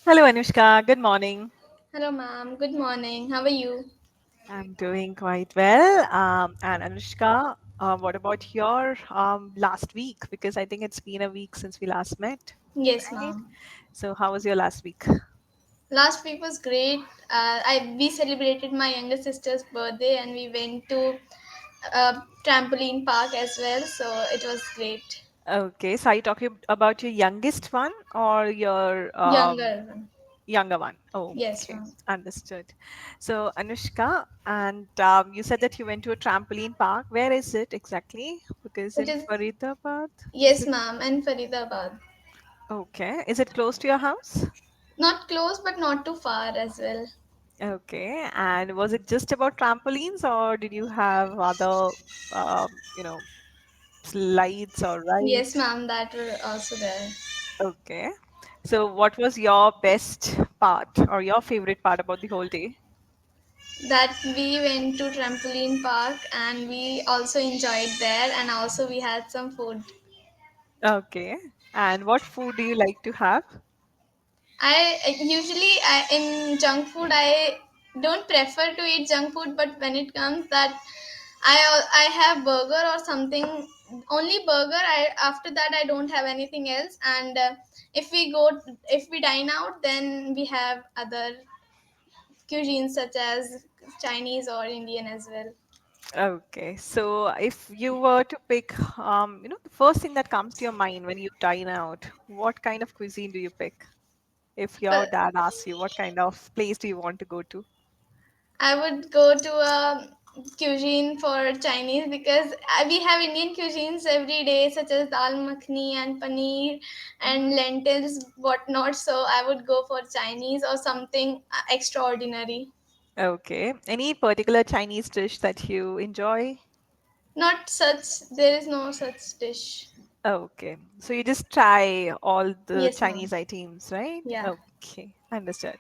Hello, Anushka. Good morning. Hello, ma'am. Good morning. How are you? I'm doing quite well. And Anushka, what about your last week? Because I think it's been a week since we last met, Yes, right? ma'am. So, how was your last week? Last week was great. I we celebrated my younger sister's birthday and we went to trampoline park as well. So it was great. Okay, so are you talking about your youngest one or your Younger one. younger one? Yes, Okay, ma'am. understood. So, Anushka, and you said that you went to a trampoline park. Where is it exactly? Because It in is Faridabad, is yes, it ma'am. And Faridabad. okay? Is it close to your house? Not close, but not too far as well. Okay. And was it just about trampolines, or did you have other, you know, slides or Yes, rides? ma'am. That were also there. Okay. So, what was your best part or your favorite part about the whole day? That we went to trampoline park and we also enjoyed there and also we had some food. Okay. And what food do you like to have? In junk food I don't prefer to eat junk food, but when it comes that I have burger or something, only burger. I after that I don't have anything else. And if we dine out, then we have other cuisines such as Chinese or Indian as well. Okay. So, if you were to pick, the first thing that comes to your mind when you dine out, what kind of cuisine do you pick? If your But dad asks you, what kind of place do you want to go to? I would go to a cuisine for Chinese because we have Indian cuisines every day, such as dal makhni and paneer and Mm-hmm. lentils, whatnot. So I would go for Chinese or something extraordinary. Okay. Any particular Chinese dish that you enjoy? Not such, there is no such dish. Okay. So you just try all the Yes, ma'am. Chinese items, right? Yeah. Okay. Understood.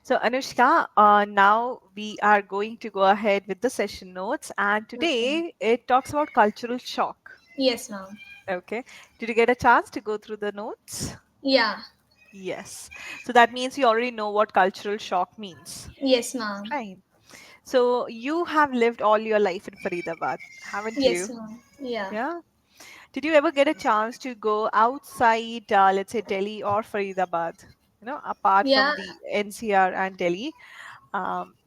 So Anushka, now we are going to go ahead with the session notes, and Okay. today it talks about cultural shock. Yes, ma'am. Okay. Did you get a chance to go through the notes? Yeah. Yes. So that means you already know what cultural shock means. Yes, ma'am. Right. So you have lived all your life in Faridabad, haven't Yes, you? ma'am. Yeah. Yeah. Did you ever get a chance to go outside, let's say Delhi or Faridabad? Apart Yeah. from the NCR and Delhi,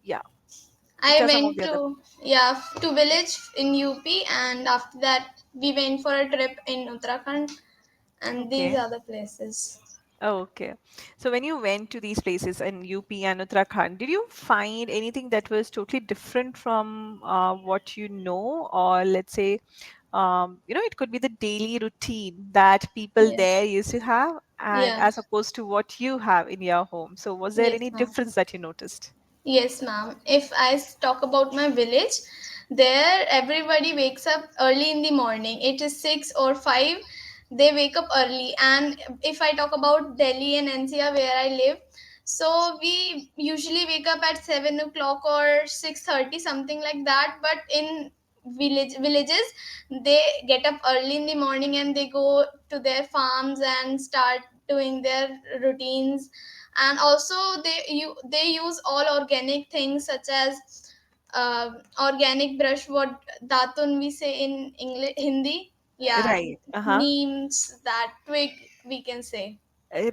yeah, which I are some of went the other? to to village in UP, and after that we went for a trip in Uttarakhand, and these Okay, are the places. okay. So when you went to these places in UP and Uttarakhand, did you find anything that was totally different from what you know, or let's say, it could be the daily routine that people there Yes. used to have, and Yeah. as opposed to what you have in your home. So was there Yes, any ma'am. difference that you noticed? Yes, ma'am. If talk about my village, there everybody wakes up early in the morning. It is 6 or 5. They wake up early. And if I talk about Delhi and NCR where I live, so we usually wake up at 7 o'clock or 6:30, something like that. But in villages, they get up early in the morning and they go to their farms and start doing their routines. And also they use all organic things such as organic brush, what datun we say in English Hindi. Yeah. Right. Uh-huh. Neems, that twig, we can say.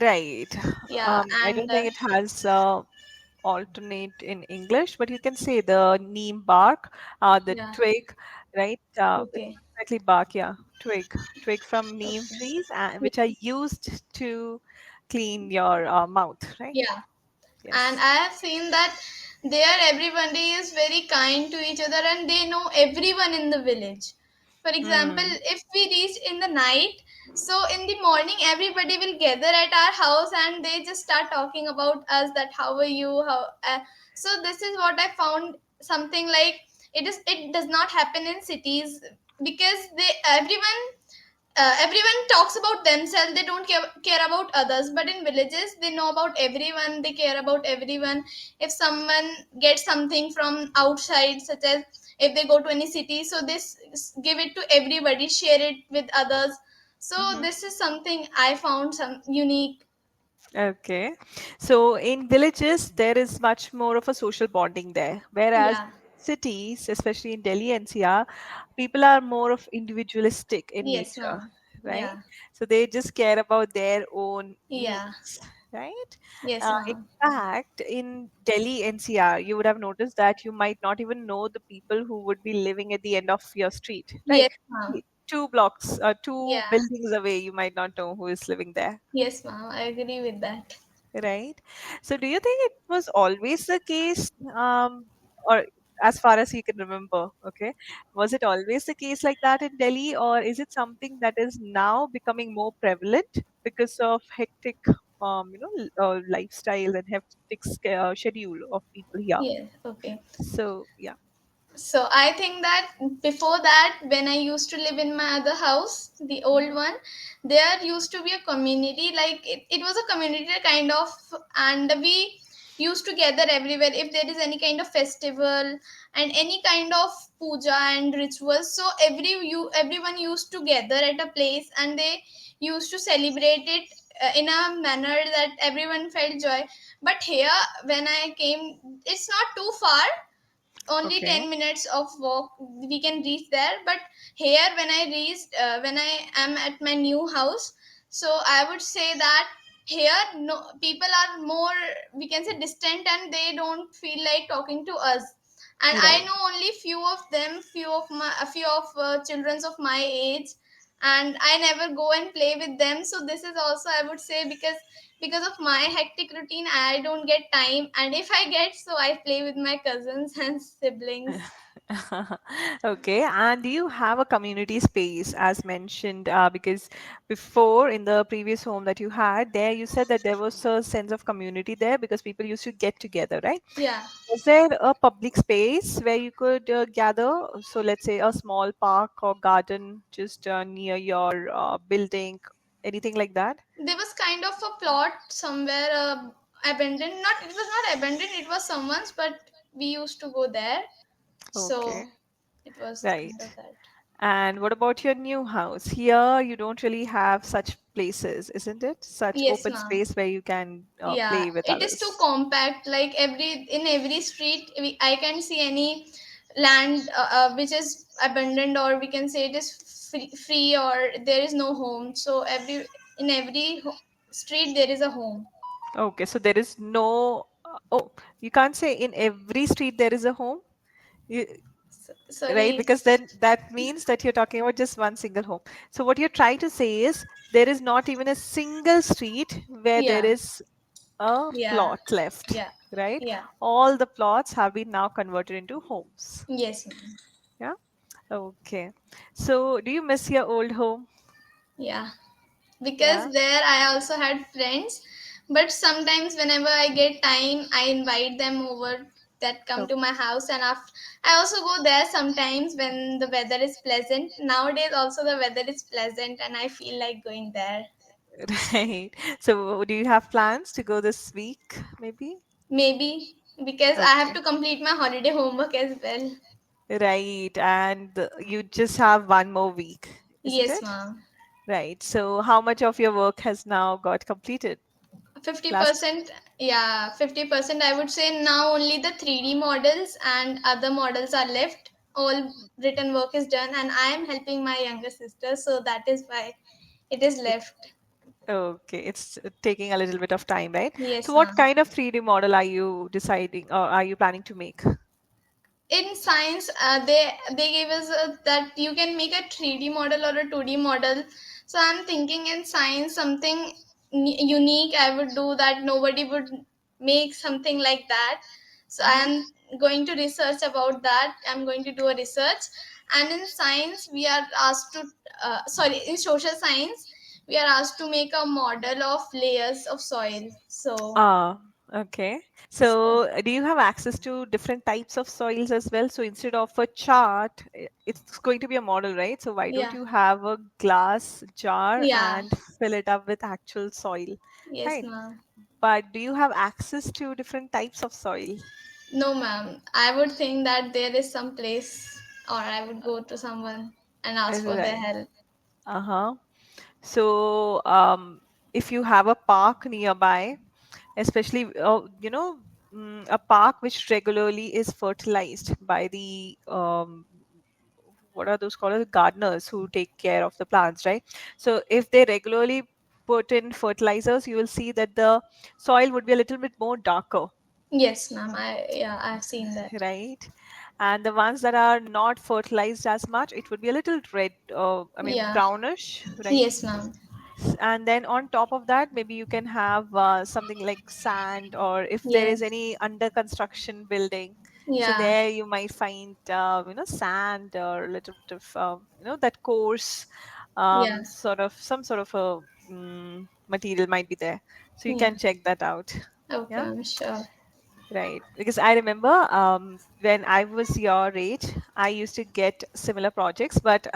Right. Yeah. I don't And think it has alternate in English, but you can say the neem bark, the yeah. twig, right? It's Okay. exactly bark, yeah, twig from neem Okay. trees, which are used to clean your mouth, right? Yeah. And Yes. I have seen that there everybody is very kind to each other and they know everyone in the village. For example, Hmm. if we reach in the night, so in the morning everybody will gather at our house and they just start talking about us, that how are you, how so this is what I found, something like it does not happen in cities because everyone talks about themselves, they don't care about others. But in villages they know about everyone, they care about everyone. If someone gets something from outside, such as if they go to any city, so give it to everybody, share it with others. So Hmm. this is something I found some unique. Okay. So in villages, there is much more of a social bonding there. Whereas Yeah. cities, especially in Delhi NCR, people are more of individualistic in Yes, nature, ma'am. right? Yeah. So they just care about their own Yeah. needs, right? Yes, In ma'am. fact, in Delhi NCR, you would have noticed that you might not even know the people who would be living at the end of your street, right? Yes, ma'am. Two blocks, two Yeah. buildings away, you might not know who is living there. Yes, ma'am. I agree with that. Right. So do you think it was always the case, or as far as you can remember, okay, was it always the case like that in Delhi, or is it something that is now becoming more prevalent because of hectic, lifestyle and hectic schedule of people here? Yes. Okay. So yeah. So I think that before that, when I used to live in my other house, the old one, there used to be a community. Like it was a community kind of, and we used to gather everywhere if there is any kind of festival and any kind of puja and rituals. So everyone used to gather at a place and they used to celebrate it in a manner that everyone felt joy. But here, when I came, it's not too far, only Okay. 10 minutes of walk we can reach there. But here, when I am at my new house, so I would say that here, no, people are more, we can say, distant, and they don't feel like talking to us. And I Right. know only few of them, a few of children of my age, and I never go and play with them. So this is also, I would say, because of my hectic routine, I don't get time, and if I get, so I play with my cousins and siblings. Okay, and do you have a community space as mentioned? Because before in the previous home that you had, there you said that there was a sense of community there because people used to get together, right? Yeah. Was there a public space where you could gather? So let's say a small park or garden just near your building, anything like that? There was kind of a plot somewhere, abandoned, not, it was not abandoned, it was someone's, but we used to go there. Okay, So it was kind of right. that. And what about your new house? Here, you don't really have such places, isn't it? Such Yes, open ma'am. space where you can Yeah, play with it is too others. compact. Like in every street, I can see any land which is abandoned, or we can say it is free, or there is no home. So in every street there is a home. Okay, so there is no. Oh, you can't say in every street there is a home, you, right? Sorry. Because then that means that you're talking about just one single home. So what you're trying to say is there is not even a single street where there Yeah, is a yeah, plot left, yeah, right? yeah. All the plots have been now converted into homes. Yes, ma'am. Yeah. Okay. So do you miss your old home? Yeah, because Yeah. there I also had friends, but sometimes whenever I get time, I invite them over, that come to my house, and after, I also go there sometimes when the weather is pleasant. Nowadays also the weather is pleasant and I feel like going there. Right. So, do you have plans to go this week, maybe? Maybe because I have Okay. to complete my holiday homework as well. Right. And you just have one more week, isn't Yes, it? ma'am. Right. So, how much of your work has now got completed? Last. 50%, yeah, 50%. I would say now only the 3D models and other models are left. All written work is done, and I am helping my younger sister, so that is why it is It, left. okay. It's taking a little bit of time, right? So, Yes, what ma'am. kind of 3D model are you deciding or are you planning to make? In science, they gave us that you can make a 3D model or a 2D model. So I'm thinking in science something unique I would do, that nobody would make something like that. So I Mm-hmm. am going to research about that. I'm going to do a research. And in science we are asked to, sorry, in social science we are asked to make a model of layers of soil. Ah, okay. So So, do you have access to different types of soils as well? So, instead of a chart, it's going to be a model, right? So, why don't yeah, you have a glass jar yeah, and fill it up with actual soil, yes, right? ma'am. But do you have access to different types of soil? No, ma'am. I would think that there is some place, or I would go to someone and ask for their Right. help. Uh-huh. So, if you have a park nearby, especially a park which regularly is fertilized by the what are those called, gardeners who take care of the plants, right? So if they regularly put in fertilizers, you will see that the soil would be a little bit more darker, Yes, ma'am. I've seen that. right? And the ones that are not fertilized as much, it would be a little red, I mean Yeah. brownish, right? Yes, ma'am. And then on top of that, maybe you can have something like sand, or if there is Yes. any under construction building, so Yeah. there you might find sand, or a little bit of that coarse Yeah. sort of some sort of a material might be there, so you Yeah. can check that out. Okay, Yeah, I'm sure. right, because I remember when I was your age, I used to get similar projects, but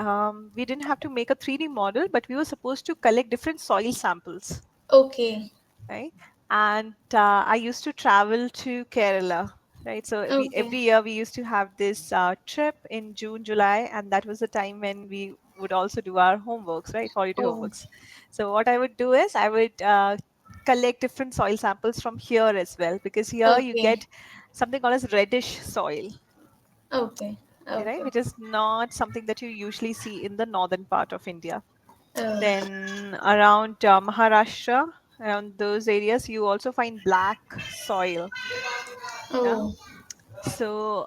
we didn't have to make a 3D model, but we were supposed to collect different soil samples, Okay. right? And I used to travel to Kerala, right? So we Okay. every year we used to have this trip in June, July, and that was the time when we would also do our homeworks, right? Holiday Oh. homeworks. So what I would do is I would collect different soil samples from here as well, because here you Okay. get something called as reddish soil, Okay. right? Okay. Which is not something that you usually see in the northern part of India. Oh. Then around Maharashtra, around those areas, you also find black soil. Yeah. Oh. So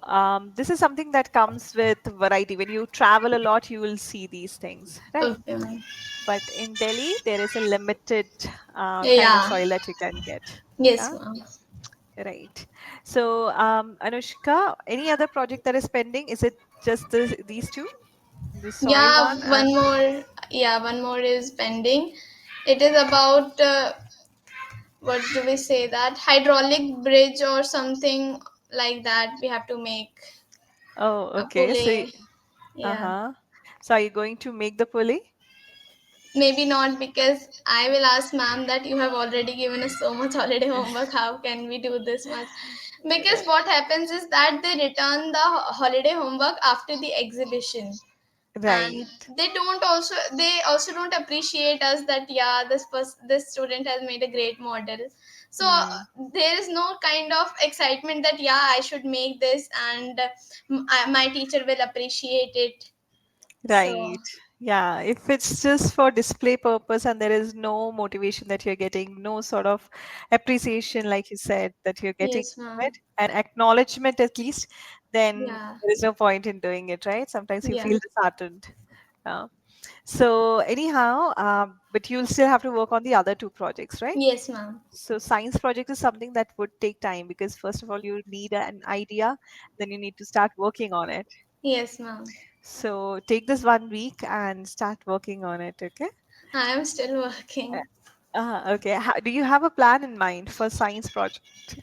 this is something that comes with variety. When you travel a lot, you will see these things, right? Okay, ma'am. But in Delhi, there is a limited kind of Yeah. soil that you can get. Yes, Yeah, ma'am. right. So Anushka, any other project that is pending? Is it just these two, the soil Yeah, one one and more. Yeah, one more is pending. It is about what do we say, that hydraulic bridge or something like that. We have to make oh, a okay. So pulley. Yeah. uh-huh. So are you going to make the pulley? Maybe not, because I will ask ma'am that you have already given us so much holiday homework. How can we do this much? Because Right. what happens is that they return the holiday homework after the exhibition, and Right. they also don't appreciate us that yeah, this student has made a great model. So Hmm. there is no kind of excitement that yeah, I should make this, and my teacher will appreciate it. So Right. Yeah. If it's just for display purpose and there is no motivation that you're getting, no sort of appreciation, like you said, that you're getting yes, from it, ma'am. and acknowledgement at least, then Yeah. there is no point in doing it, right? Sometimes you Yeah. feel disheartened. Uh, so anyhow, but you'll still have to work on the other two projects, right? Yes, ma'am. So science project is something that would take time, because first of all you need an idea, then you need to start working on it. Yes, ma'am. So take this 1 week and start working on it, okay? I am still working. Okay. Do you have a plan in mind for science project?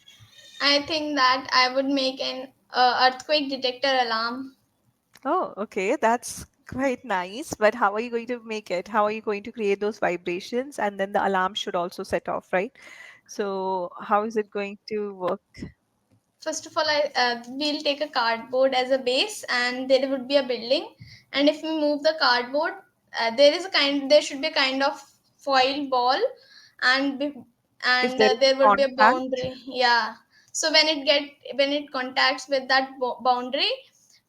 I think that I would make an earthquake detector alarm. Oh, okay. That's quite nice. But how are you going to make it? How are you going to create those vibrations? And then the alarm should also set off, right? So how is it going to work? First of all, we'll take a cardboard as a base, and there would be a building. And if we move the cardboard, there should be a kind of foil ball, and If there is there would be a contact, boundary. Yeah. So when it contacts with that boundary,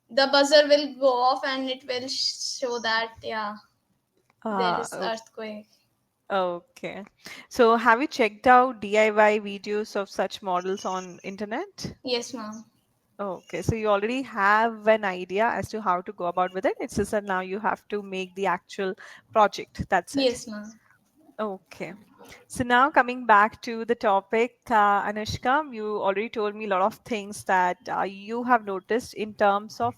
the buzzer will go off, and it will show that yeah, there is uh, earthquake. okay. So have you checked out DIY videos of such models on internet? Yes, ma'am. Okay, so you already have an idea as to how to go about with it. It's just that now you have to make the actual project. That's it. Yes, ma'am. Okay. So now coming back to the topic, Anushka, you already told me a lot of things that you have noticed in terms of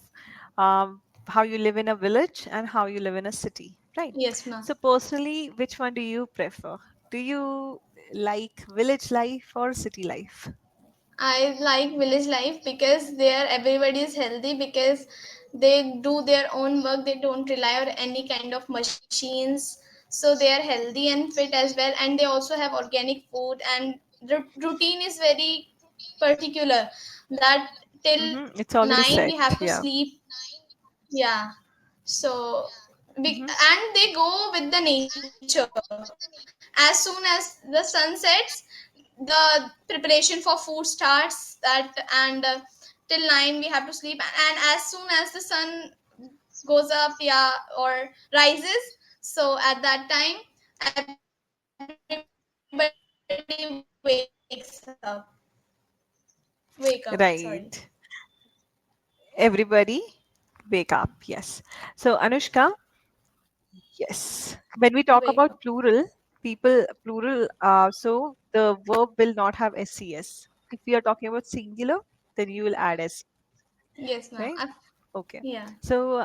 how you live in a village and how you live in a city, right? Yes, ma'am. So personally, which one do you prefer? Do you like village life or city life? I like village life because there everybody is healthy, because they do their own work. They don't rely on any kind of machines. So they are healthy and fit as well. And they also have organic food. And the routine is very particular, that till Mm-hmm. It's already 9 set. we have to Yeah. sleep. Yeah. So Mm-hmm. and they go with the nature, and as soon as the sun sets, the preparation for food starts. That and till 9 we have to sleep, and as soon as the sun goes up, yeah, or rises, so at that time everybody wakes wake up, sorry. Right. Everybody wake up. Yes. So, Anushka, yes. When we talk Wake about up. plural, people, plural, so the verb will not have SCS. If we are talking about singular, then you will add S, Yes, ma'am. right? Okay. Yeah, So,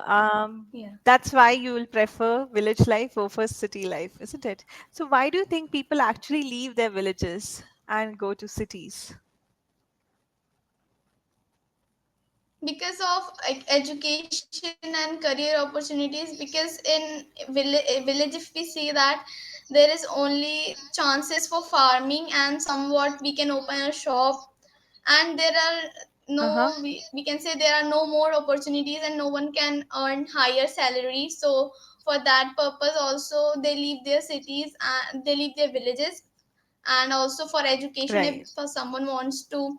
yeah. that's why you will prefer village life over city life, isn't it? So, why do you think people actually leave their villages and go to cities? Because of like education and career opportunities, because in village if we see that there is only chances for farming, and somewhat we can open a shop, and there are Uh-huh. no, we can say there are no more opportunities, and no one can earn higher salary. So for that purpose also they leave their cities and they leave their villages. And also for education, if Right. someone wants to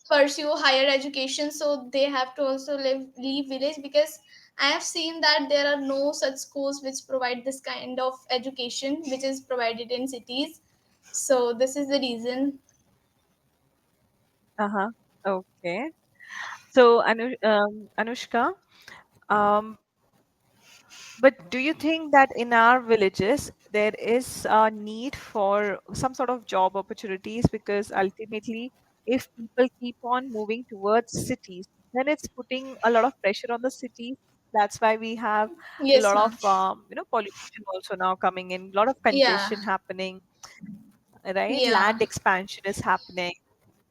pursue higher education, so they have to also leave village, because I have seen that there are no such schools which provide this kind of education which is provided in cities. So this is the reason. Uh-huh. Okay. So, Anushka, um, but do you think that in our villages there is a need for some sort of job opportunities? Because ultimately, if people keep on moving towards cities, then it's putting a lot of pressure on the cities. That's why we have a Yes, lot ma'am. of pollution also now coming in, a lot of Yeah. congestion happening, right? Yeah. Land expansion is happening.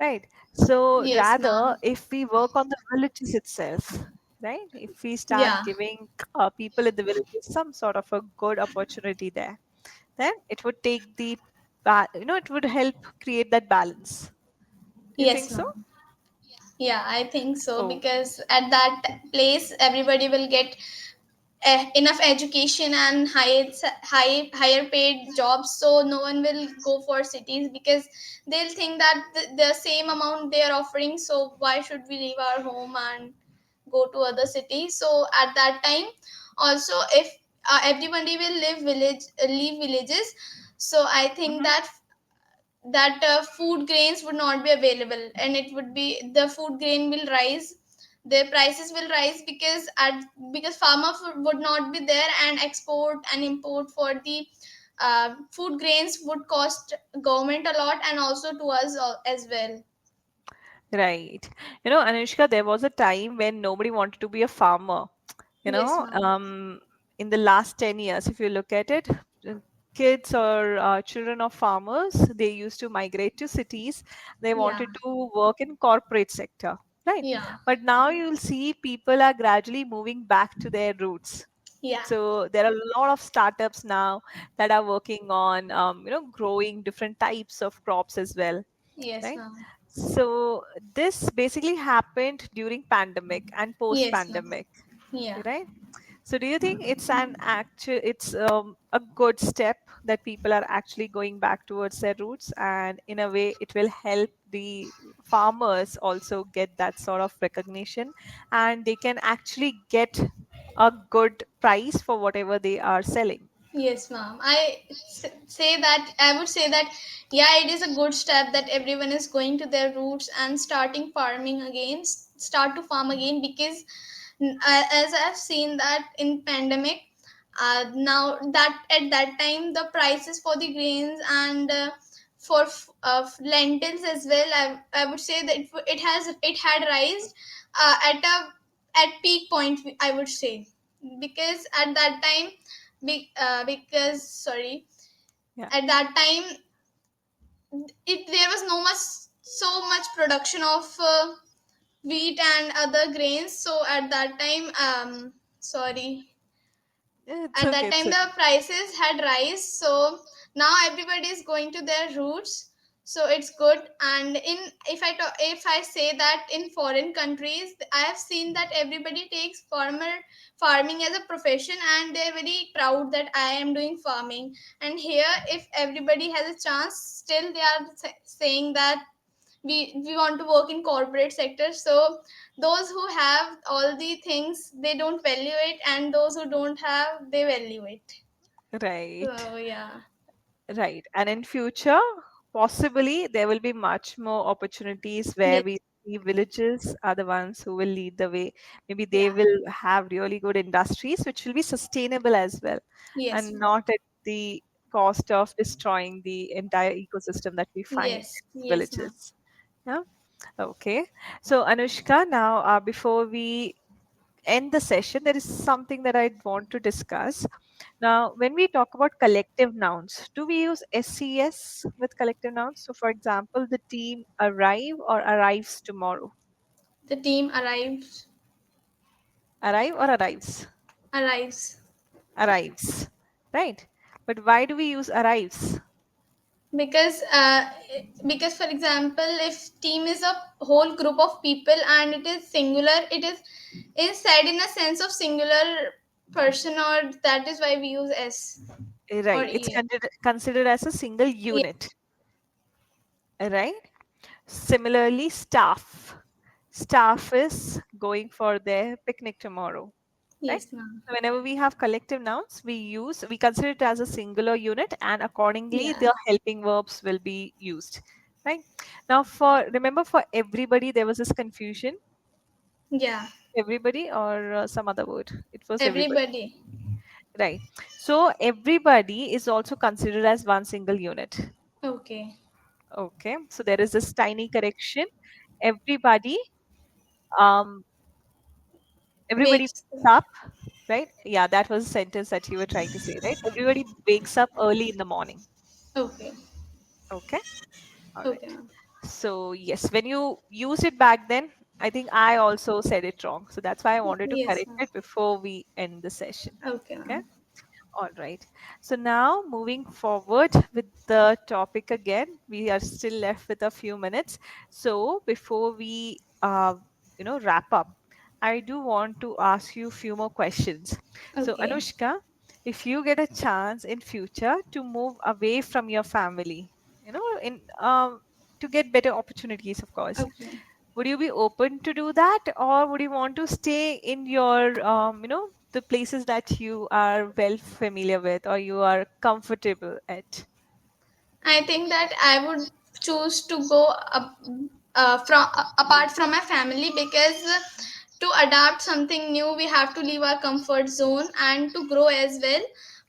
Right. So Yes, rather, ma'am. if we work on the villages itself, right? If we start Yeah. giving people in the villages some sort of a good opportunity there, then it would take the, it would help create that balance. Do you think Yes, so? ma'am. Yeah, I think so, Oh, because at that place everybody will get enough education and higher paid jobs, so no one will go for cities, because they'll think that the same amount they are offering, so why should we leave our home and go to other cities. So at that time also, if everybody will leave villages, so I think mm-hmm. that food grains would not be available, and it would be the food grain will rise, their prices will rise, because farmer would not be there, and export and import for the food grains would cost government a lot, and also to us as well. Right. Anushka, there was a time when nobody wanted to be a farmer. You Yes, know, ma'am. um, in the last 10 years, if you look at it, uh, kids or children of farmers, they used to migrate to cities. They Yeah. wanted to work in corporate sector, right? Yeah. But now you'll see people are gradually moving back to their roots. Yeah. So there are a lot of startups now that are working on, growing different types of crops as well, Yes, right? ma'am. So this basically happened during pandemic and post Yes, ma'am. pandemic, Yeah. right? So do you think it's a good step that people are actually going back towards their roots, and in a way it will help the farmers also get that sort of recognition, and they can actually get a good price for whatever they are selling? Yes, ma'am. Say that I would say that yeah, it is a good step that everyone is going to their roots and starting farming again, start to farm again, because as I've seen that in pandemic, now that at that time the prices for the grains and for lentils as well, I would say that it had raised at peak point, I would say, because at that time, because sorry, Yeah. at that time there was no much so much production of wheat and other grains, so at that time sorry, It's at okay, that it's time okay. the prices had rise, so now everybody is going to their roots. so it's good. And in, if I say that in foreign countries, I have seen that everybody takes farming as a profession, and they're very proud that I am doing farming. And here, if everybody has a chance, still they are saying that we want to work in corporate sector. So those who have all the things, they don't value it, and those who don't have, they value it. Right. So yeah. Right. And in future, possibly there will be much more opportunities where Yes. we see villages are the ones who will lead the way. Maybe they Yeah. will have really good industries which will be sustainable as well Yes, and ma'am. not at the cost of destroying the entire ecosystem that we find in Yes, these yes, ma'am. villages. Yeah. Okay. So Anushka, now before we end the session, there is something that I want to discuss. Now, when we talk about collective nouns, do we use SCS with collective nouns? So, for example, the team arrive or arrives tomorrow. The team arrives. Arrive or arrives? Arrives. Arrives. Right. But why do we use arrives? Because because for example, if team is a whole group of people and it is singular, it is said in a sense of singular person, or that is why we use s or Right. It's es. considered as a single Yes, unit. Right. Similarly, staff. Staff is going for their picnic tomorrow. Right? yes, ma'am. So whenever we have collective nouns, we consider it as a singular unit, and accordingly, Yeah, the helping verbs will be used. Right? Now, for remember, for everybody, there was this confusion. yeah. Everybody or some other word. It was everybody. Everybody. Right. So everybody is also considered as one single unit. Okay. Okay. So there is this tiny correction. Everybody, um, everybody Wakes. wakes up, right? Yeah, that was a sentence that you were trying to say, right? Everybody wakes up early in the morning. Okay. Okay. All Okay, right. ma'am. So, yes, when you used it back then, I think I also said it wrong. So that's why I wanted to Yes, correct ma'am. it before we end the session. Okay, Okay. ma'am. All right. So now moving forward with the topic again, we are still left with a few minutes. So before we, wrap up, I do want to ask you a few more questions. So Okay. Anushka, if you get a chance in future to move away from your family, in to get better opportunities, of course, Okay. would you be open to do that, or would you want to stay in your the places that you are well familiar with or you are comfortable at? I think that I would choose to go up, apart from my family, because to adapt something new, we have to leave our comfort zone and to grow as well.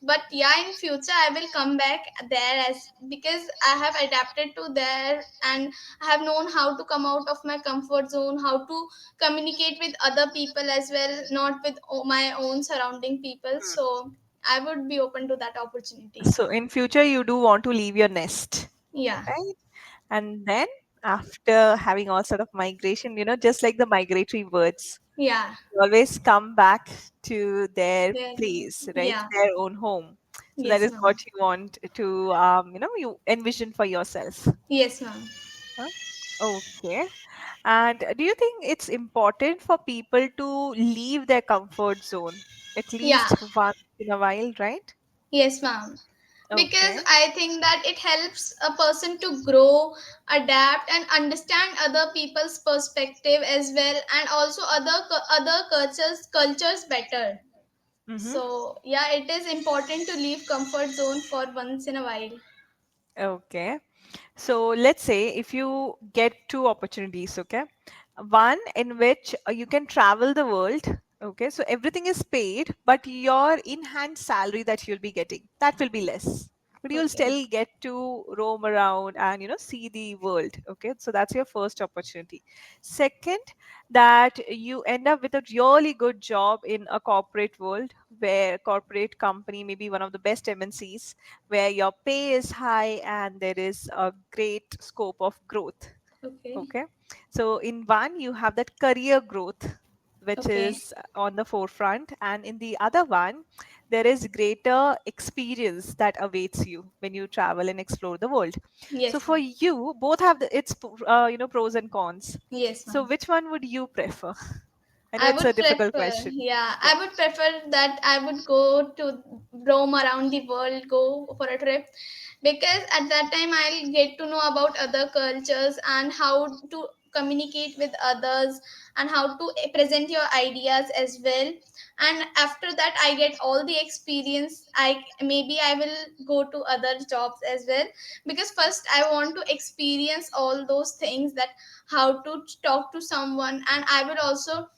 But yeah, in future, I will come back there, as because I have adapted to there, and I have known how to come out of my comfort zone, how to communicate with other people as well, not with my own surrounding people. Hmm. So I would be open to that opportunity. So in future you do want to leave your nest, Yeah. right? And then after having all sort of migration, just like the migratory birds, Yeah. they always come back to their There. place, right? Yeah. Their own home. So that Yes, is what ma'am. you want to you envision for yourself. Yes, ma'am. Huh? Okay. And do you think it's important for people to leave their comfort zone at Yeah. least once in a while, right? Yes, ma'am. Because Okay. I think that it helps a person to grow, adapt, and understand other people's perspective as well, and also other cultures better. Mm-hmm. So yeah, it is important to leave comfort zone for once in a while. Okay. So let's say if you get two opportunities, okay? One in which you can travel the world, okay? So everything is paid, but your in-hand salary that you'll be getting, that will be less. But you'll Okay. still get to roam around and see the world, okay? So that's your first opportunity. Second, that you end up with a really good job in a corporate world where corporate company, maybe one of the best MNCs, where your pay is high and there is a great scope of growth. Okay. Okay. So, in one, you have that career growth. which Okay. is on the forefront, and in the other one, there is greater experience that awaits you when you travel and explore the world. So Yes, for ma'am. you, both have pros and cons. Yes, So ma'am. which one would you prefer? I know I it's would a difficult prefer, question. yeah, Yeah. I would prefer that I would go to roam around the world, go for a trip, because at that time I'll get to know about other cultures and how to communicate with others and how to present your ideas as well. And after that, I get all the experience. I will go to other jobs as well, because first I want to experience all those things, that how to talk to someone, and I would also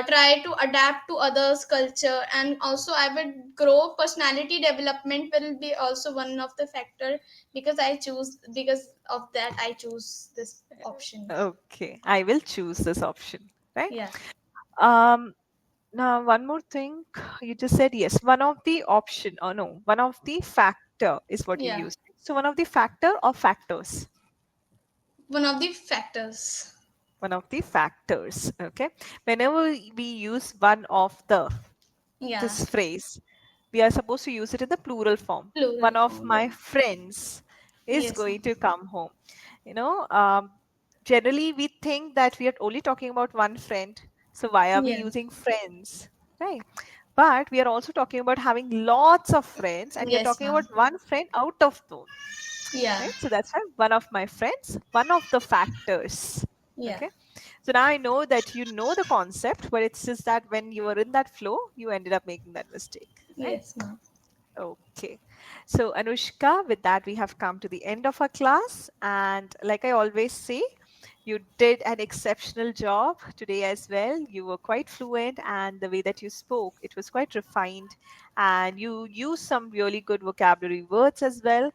try to adapt to others culture, and also I would grow personality development will be also one of the factor, because of that I choose this option. Okay, I will choose this option, right? Yeah. Um, Now, one more thing. You just said yes. One of the option, or no, one of the factor is what you Yeah, used. So one of the factor or factors. one of the factors. One of the factors. Okay. Whenever we use one of the Yeah, this phrase, we are supposed to use it in the plural form. plural One of form. my Yeah. friends is Yes, going ma'am. to come home. You know, generally we think that we are only talking about one friend. So why are we Yeah. using friends? Right. But we are also talking about having lots of friends, and we are Yes, talking about ma'am. one friend out of those, Yeah. right? So that's why one of my friends, one of the factors. Yeah. Okay. So now I know that you know the concept, but it's just that when you were in that flow, you ended up making that mistake, right? Yes, ma'am. Okay. So, Anushka, with that, we have come to the end of our class. And like I always say, you did an exceptional job today as well. You were quite fluent, and the way that you spoke, it was quite refined. And you used some really good vocabulary words as well.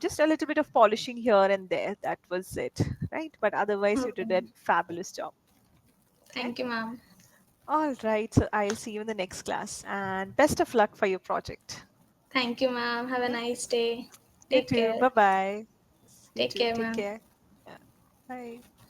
Just a little bit of polishing here and there. That was it, right? But otherwise, you Okay. did a fabulous job, right? Thank you, ma'am. All right. So, I'll see you in the next class. And best of luck for your project. Thank you, ma'am. Have a Yeah. nice day. You Take too. care. Bye bye. You Take too. care, Take ma'am. care. Yeah. Bye.